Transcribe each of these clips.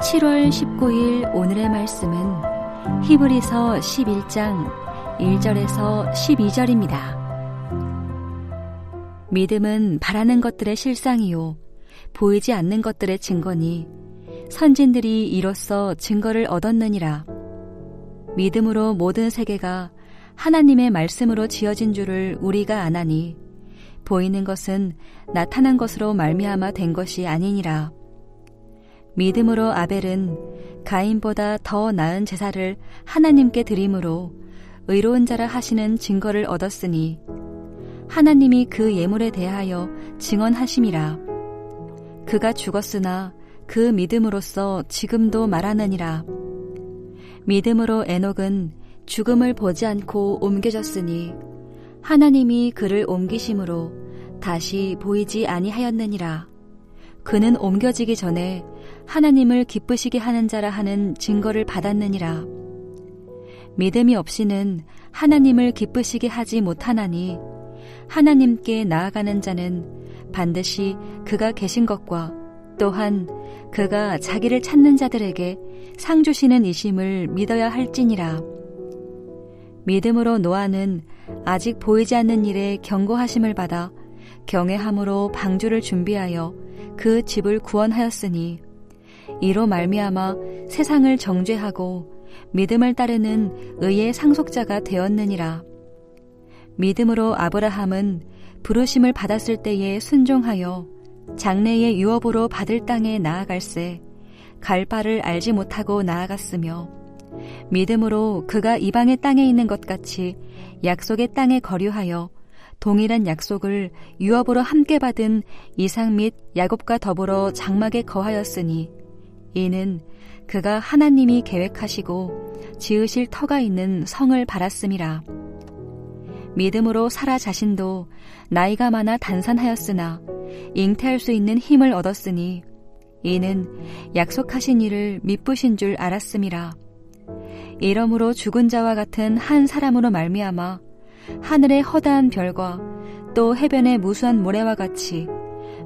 7월 19일 오늘의 말씀은 히브리서 11장 1절에서 12절입니다. 믿음은 바라는 것들의 실상이요 보이지 않는 것들의 증거니 선진들이 이로써 증거를 얻었느니라. 믿음으로 모든 세계가 하나님의 말씀으로 지어진 줄을 우리가 아나니 보이는 것은 나타난 것으로 말미암아 된 것이 아니니라. 믿음으로 아벨은 가인보다 더 나은 제사를 하나님께 드림으로 의로운 자라 하시는 증거를 얻었으니 하나님이 그 예물에 대하여 증언하심이라. 그가 죽었으나 그 믿음으로써 지금도 말하느니라. 믿음으로 에녹은 죽음을 보지 않고 옮겨졌으니 하나님이 그를 옮기심으로 다시 보이지 아니하였느니라. 그는 옮겨지기 전에 하나님을 기쁘시게 하는 자라 하는 증거를 받았느니라. 믿음이 없이는 하나님을 기쁘시게 하지 못하나니 하나님께 나아가는 자는 반드시 그가 계신 것과 또한 그가 자기를 찾는 자들에게 상 주시는 이심을 믿어야 할지니라. 믿음으로 노아는 아직 보이지 않는 일에 경고하심을 받아 경외함으로 방주를 준비하여 그 집을 구원하였으니 이로 말미암아 세상을 정죄하고 믿음을 따르는 의의 상속자가 되었느니라. 믿음으로 아브라함은 부르심을 받았을 때에 순종하여 장래의 유업으로 받을 땅에 나아갈새 갈 바를 알지 못하고 나아갔으며 믿음으로 그가 이방의 땅에 있는 것 같이 약속의 땅에 거류하여 동일한 약속을 유업으로 함께 받은 이삭 및 야곱과 더불어 장막에 거하였으니 이는 그가 하나님이 계획하시고 지으실 터가 있는 성을 바랐음이라. 믿음으로 사라 자신도 나이가 많아 단산하였으나 잉태할 수 있는 힘을 얻었으니 이는 약속하신 이를 미쁘신 줄 알았음이라. 이러므로 죽은 자와 같은 한 사람으로 말미암아 하늘의 허다한 별과 또 해변의 무수한 모래와 같이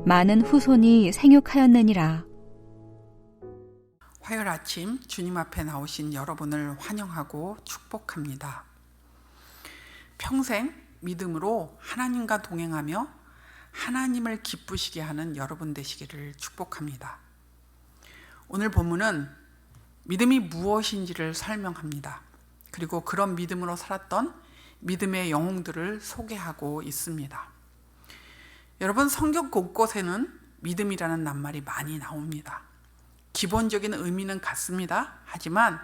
많은 후손이 생육하였느니라. 화요일 아침 주님 앞에 나오신 여러분을 환영하고 축복합니다. 평생 믿음으로 하나님과 동행하며 하나님을 기쁘시게 하는 여러분 되시기를 축복합니다. 오늘 본문은 믿음이 무엇인지를 설명합니다. 그리고 그런 믿음으로 살았던 믿음의 영웅들을 소개하고 있습니다. 여러분, 성경 곳곳에는 믿음이라는 낱말이 많이 나옵니다. 기본적인 의미는 같습니다. 하지만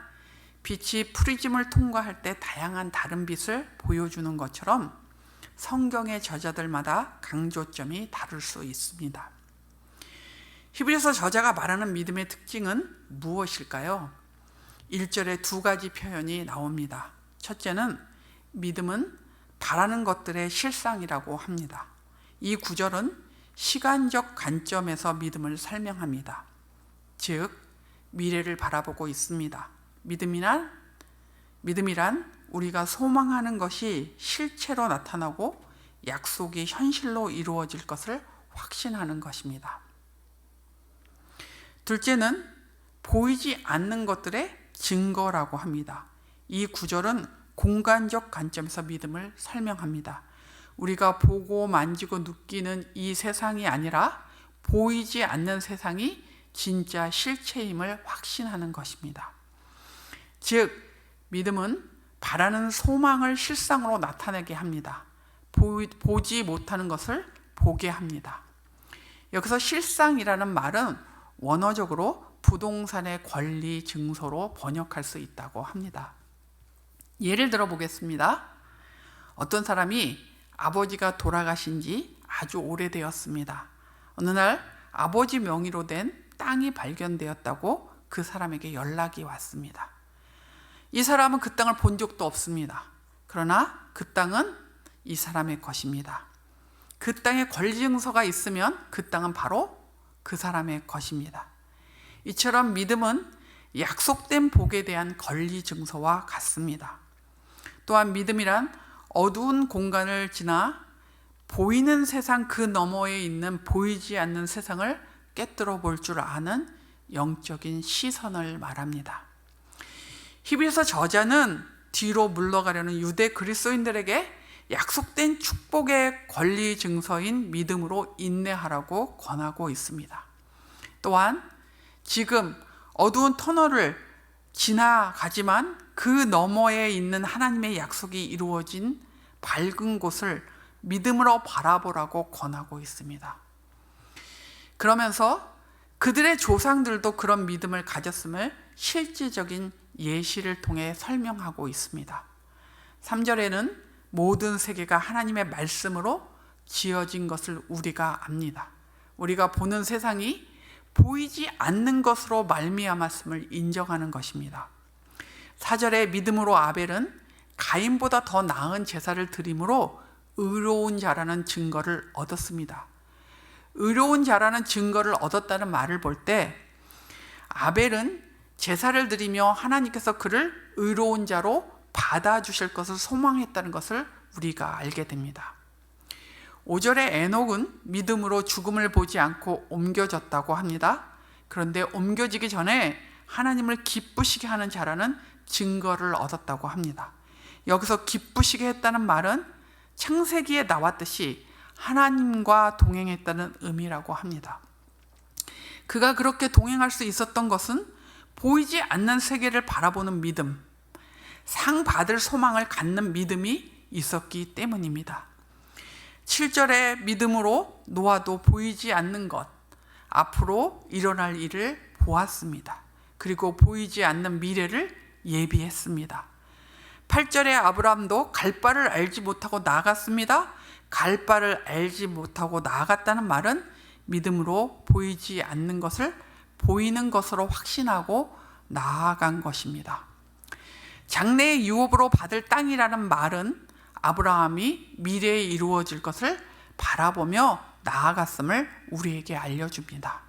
빛이 프리즘을 통과할 때 다양한 다른 빛을 보여주는 것처럼 성경의 저자들마다 강조점이 다를 수 있습니다. 히브리서 저자가 말하는 믿음의 특징은 무엇일까요? 1절에 두 가지 표현이 나옵니다. 첫째는 믿음은 바라는 것들의 실상이라고 합니다. 이 구절은 시간적 관점에서 믿음을 설명합니다. 즉, 미래를 바라보고 있습니다. 믿음이란 우리가 소망하는 것이 실체로 나타나고 약속이 현실로 이루어질 것을 확신하는 것입니다. 둘째는 보이지 않는 것들의 증거라고 합니다. 이 구절은 공간적 관점에서 믿음을 설명합니다. 우리가 보고 만지고 느끼는 이 세상이 아니라 보이지 않는 세상이 진짜 실체임을 확신하는 것입니다. 즉, 믿음은 바라는 소망을 실상으로 나타내게 합니다. 보지 못하는 것을 보게 합니다. 여기서 실상이라는 말은 원어적으로 부동산의 권리 증서로 번역할 수 있다고 합니다. 예를 들어 보겠습니다. 어떤 사람이 아버지가 돌아가신 지 아주 오래되었습니다. 어느 날 아버지 명의로 된 땅이 발견되었다고 그 사람에게 연락이 왔습니다. 이 사람은 그 땅을 본 적도 없습니다. 그러나 그 땅은 이 사람의 것입니다. 그 땅에 권리증서가 있으면 그 땅은 바로 그 사람의 것입니다. 이처럼 믿음은 약속된 복에 대한 권리증서와 같습니다. 또한 믿음이란 어두운 공간을 지나 보이는 세상 그 너머에 있는 보이지 않는 세상을 깨뜨려 볼 줄 아는 영적인 시선을 말합니다. 히브리서 저자는 뒤로 물러가려는 유대 그리스도인들에게 약속된 축복의 권리 증서인 믿음으로 인내하라고 권하고 있습니다. 또한 지금 어두운 터널을 지나가지만 그 너머에 있는 하나님의 약속이 이루어진 밝은 곳을 믿음으로 바라보라고 권하고 있습니다. 그러면서 그들의 조상들도 그런 믿음을 가졌음을 실질적인 예시를 통해 설명하고 있습니다. 3절에는 모든 세계가 하나님의 말씀으로 지어진 것을 우리가 압니다. 우리가 보는 세상이 보이지 않는 것으로 말미암았음을 인정하는 것입니다. 4절에 믿음으로 아벨은 가인보다 더 나은 제사를 드림으로 의로운 자라는 증거를 얻었습니다. 의로운 자라는 증거를 얻었다는 말을 볼 때 아벨은 제사를 드리며 하나님께서 그를 의로운 자로 받아주실 것을 소망했다는 것을 우리가 알게 됩니다. 5절에 에녹은 믿음으로 죽음을 보지 않고 옮겨졌다고 합니다. 그런데 옮겨지기 전에 하나님을 기쁘시게 하는 자라는 증거를 얻었다고 합니다. 여기서 기쁘시게 했다는 말은 창세기에 나왔듯이 하나님과 동행했다는 의미라고 합니다. 그가 그렇게 동행할 수 있었던 것은 보이지 않는 세계를 바라보는 믿음, 상 받을 소망을 갖는 믿음이 있었기 때문입니다. 7절에 믿음으로 노아도 보이지 않는 것, 앞으로 일어날 일을 보았습니다. 그리고 보이지 않는 미래를 예비했습니다. 8절에 아브라함도 갈 바를 알지 못하고 나아갔습니다. 갈 바를 알지 못하고 나아갔다는 말은 믿음으로 보이지 않는 것을 보이는 것으로 확신하고 나아간 것입니다. 장래의 유업으로 받을 땅이라는 말은 아브라함이 미래에 이루어질 것을 바라보며 나아갔음을 우리에게 알려줍니다.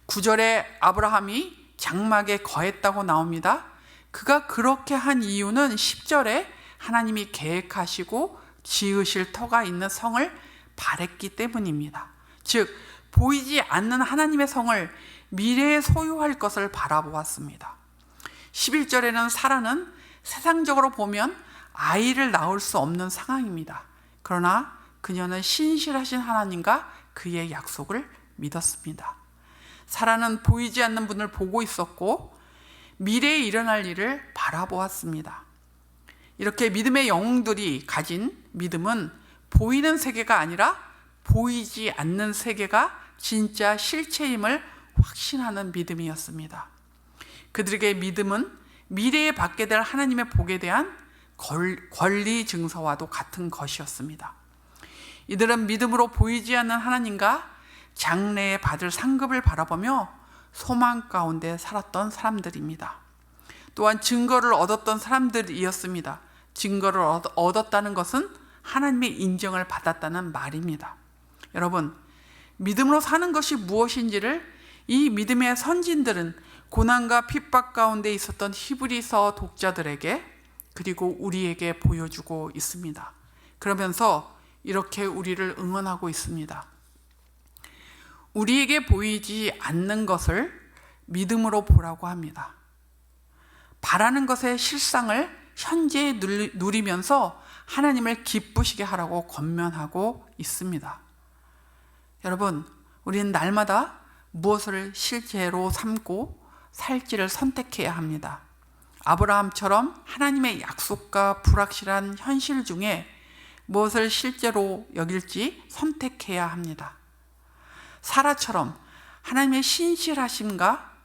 9절에 아브라함이 장막에 거했다고 나옵니다. 그가 그렇게 한 이유는 10절에 하나님이 계획하시고 지으실 터가 있는 성을 바랬기 때문입니다. 즉 보이지 않는 하나님의 성을 미래에 소유할 것을 바라보았습니다. 11절에는 사라는 세상적으로 보면 아이를 낳을 수 없는 상황입니다. 그러나 그녀는 신실하신 하나님과 그의 약속을 믿었습니다. 사라는 보이지 않는 분을 보고 있었고 미래에 일어날 일을 바라보았습니다. 이렇게 믿음의 영웅들이 가진 믿음은 보이는 세계가 아니라 보이지 않는 세계가 진짜 실체임을 확신하는 믿음이었습니다. 그들에게 믿음은 미래에 받게 될 하나님의 복에 대한 권리 증서와도 같은 것이었습니다. 이들은 믿음으로 보이지 않는 하나님과 장래에 받을 상급을 바라보며 소망 가운데 살았던 사람들입니다. 또한 증거를 얻었던 사람들이었습니다. 증거를 얻었다는 것은 하나님의 인정을 받았다는 말입니다. 여러분, 믿음으로 사는 것이 무엇인지를 이 믿음의 선진들은 고난과 핍박 가운데 있었던 히브리서 독자들에게 그리고 우리에게 보여주고 있습니다. 그러면서 이렇게 우리를 응원하고 있습니다. 우리에게 보이지 않는 것을 믿음으로 보라고 합니다. 바라는 것의 실상을 현재 누리면서 하나님을 기쁘시게 하라고 권면하고 있습니다. 여러분, 우리는 날마다 무엇을 실제로 삼고 살지를 선택해야 합니다. 아브라함처럼 하나님의 약속과 불확실한 현실 중에 무엇을 실제로 여길지 선택해야 합니다. 사라처럼 하나님의 신실하심과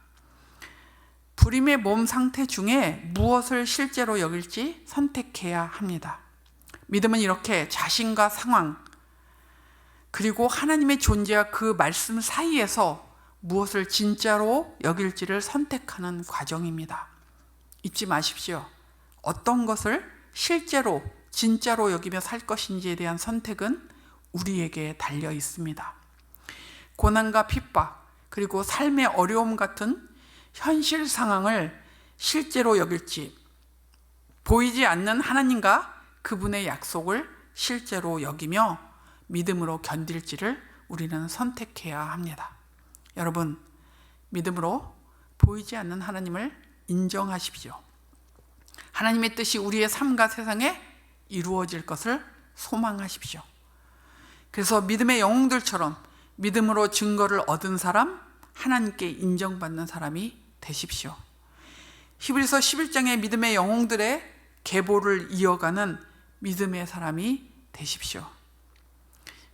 불임의 몸 상태 중에 무엇을 실제로 여길지 선택해야 합니다. 믿음은 이렇게 자신과 상황 그리고 하나님의 존재와 그 말씀 사이에서 무엇을 진짜로 여길지를 선택하는 과정입니다. 잊지 마십시오. 어떤 것을 실제로 진짜로 여기며 살 것인지에 대한 선택은 우리에게 달려 있습니다. 고난과 핍박 그리고 삶의 어려움 같은 현실 상황을 실제로 여길지, 보이지 않는 하나님과 그분의 약속을 실제로 여기며 믿음으로 견딜지를 우리는 선택해야 합니다. 여러분, 믿음으로 보이지 않는 하나님을 인정하십시오. 하나님의 뜻이 우리의 삶과 세상에 이루어질 것을 소망하십시오. 그래서 믿음의 영웅들처럼 믿음으로 증거를 얻은 사람, 하나님께 인정받는 사람이 되십시오. 히브리서 11장의 믿음의 영웅들의 계보를 이어가는 믿음의 사람이 되십시오.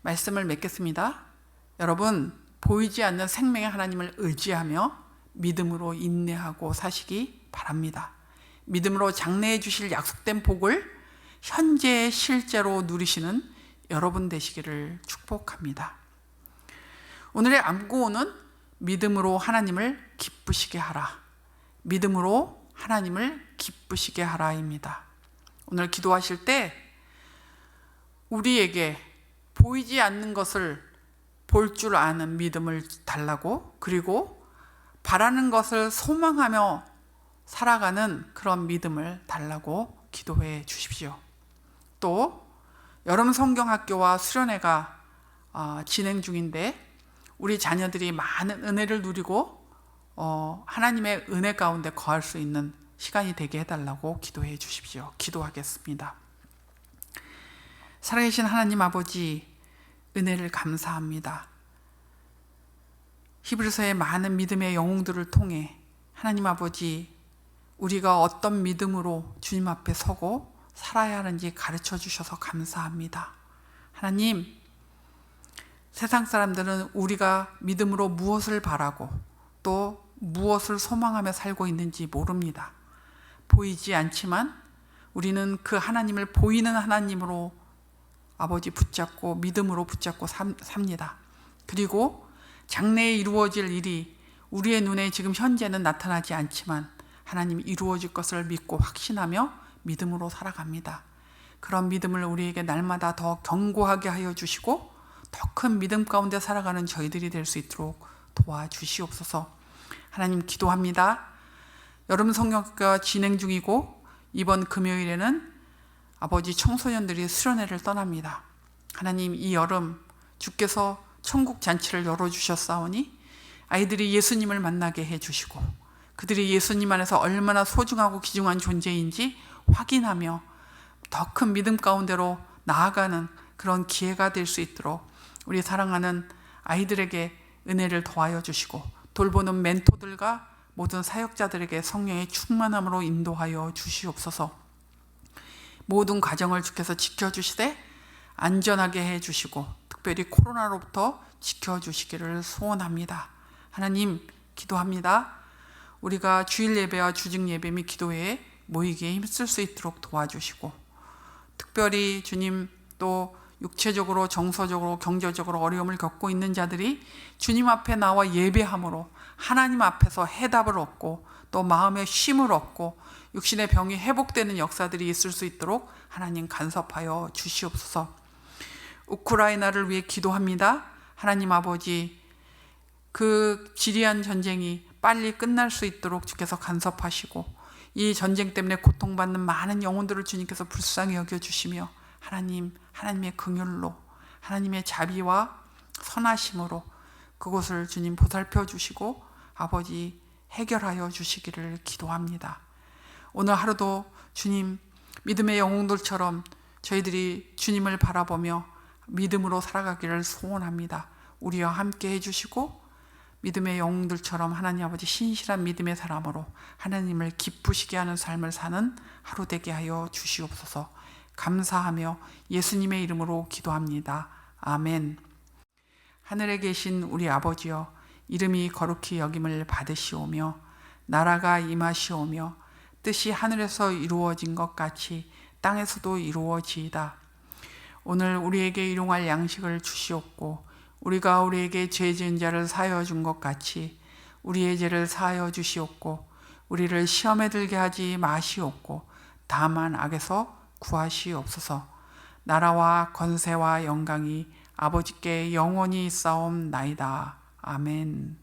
말씀을 맺겠습니다. 여러분, 보이지 않는 생명의 하나님을 의지하며 믿음으로 인내하고 사시기 바랍니다. 믿음으로 장래에 주실 약속된 복을 현재 실제로 누리시는 여러분 되시기를 축복합니다. 오늘의 암구호는 믿음으로 하나님을 기쁘시게 하라. 믿음으로 하나님을 기쁘시게 하라입니다. 오늘 기도하실 때 우리에게 보이지 않는 것을 볼 줄 아는 믿음을 달라고, 그리고 바라는 것을 소망하며 살아가는 그런 믿음을 달라고 기도해 주십시오. 또 여름 성경학교와 수련회가 진행 중인데 우리 자녀들이 많은 은혜를 누리고 하나님의 은혜 가운데 거할 수 있는 시간이 되게 해달라고 기도해 주십시오. 기도하겠습니다. 살아계신 하나님 아버지, 은혜를 감사합니다. 히브리서의 많은 믿음의 영웅들을 통해 하나님 아버지, 우리가 어떤 믿음으로 주님 앞에 서고 살아야 하는지 가르쳐 주셔서 감사합니다. 하나님, 세상 사람들은 우리가 믿음으로 무엇을 바라고 또 무엇을 소망하며 살고 있는지 모릅니다. 보이지 않지만 우리는 그 하나님을 보이는 하나님으로 아버지 붙잡고 믿음으로 붙잡고 삽니다. 그리고 장래에 이루어질 일이 우리의 눈에 지금 현재는 나타나지 않지만 하나님 이루어질 것을 믿고 확신하며 믿음으로 살아갑니다. 그런 믿음을 우리에게 날마다 더 견고하게 하여 주시고 더 큰 믿음 가운데 살아가는 저희들이 될 수 있도록 도와주시옵소서. 하나님 기도합니다. 여름 성경학교가 진행 중이고 이번 금요일에는 아버지 청소년들이 수련회를 떠납니다. 하나님, 이 여름 주께서 천국 잔치를 열어주셨사오니 아이들이 예수님을 만나게 해주시고 그들이 예수님 안에서 얼마나 소중하고 귀중한 존재인지 확인하며 더 큰 믿음 가운데로 나아가는 그런 기회가 될 수 있도록 우리 사랑하는 아이들에게 은혜를 더하여 주시고 돌보는 멘토들과 모든 사역자들에게 성령의 충만함으로 인도하여 주시옵소서. 모든 가정을 주께서 지켜주시되 안전하게 해주시고 특별히 코로나로부터 지켜주시기를 소원합니다. 하나님 기도합니다. 우리가 주일 예배와 주직 예배 및 기도회에 모이기에 힘쓸 수 있도록 도와주시고 특별히 주님 또 육체적으로 정서적으로 경제적으로 어려움을 겪고 있는 자들이 주님 앞에 나와 예배함으로 하나님 앞에서 해답을 얻고 또 마음의 쉼을 얻고 육신의 병이 회복되는 역사들이 있을 수 있도록 하나님 간섭하여 주시옵소서. 우크라이나를 위해 기도합니다. 하나님 아버지, 그 지리한 전쟁이 빨리 끝날 수 있도록 주께서 간섭하시고 이 전쟁 때문에 고통받는 많은 영혼들을 주님께서 불쌍히 여겨주시며 하나님의 긍휼로 하나님의 자비와 선하심으로 그곳을 주님 보살펴 주시고 아버지 해결하여 주시기를 기도합니다. 오늘 하루도 주님 믿음의 영웅들처럼 저희들이 주님을 바라보며 믿음으로 살아가기를 소원합니다. 우리와 함께 해주시고 믿음의 영웅들처럼 하나님 아버지 신실한 믿음의 사람으로 하나님을 기쁘시게 하는 삶을 사는 하루 되게 하여 주시옵소서. 감사하며 예수님의 이름으로 기도합니다. 아멘. 하늘에 계신 우리 아버지여, 이름이 거룩히 여김을 받으시오며 나라가 임하시오며 뜻이 하늘에서 이루어진 것 같이 땅에서도 이루어지이다. 오늘 우리에게 일용할 양식을 주시옵고 우리가 우리에게 죄 지은 자를 사하여 준 것 같이 우리의 죄를 사하여 주시옵고 우리를 시험에 들게 하지 마시옵고 다만 악에서 구하시옵소서. 나라와 권세와 영광이 아버지께 영원히 있사옵나이다. 아멘.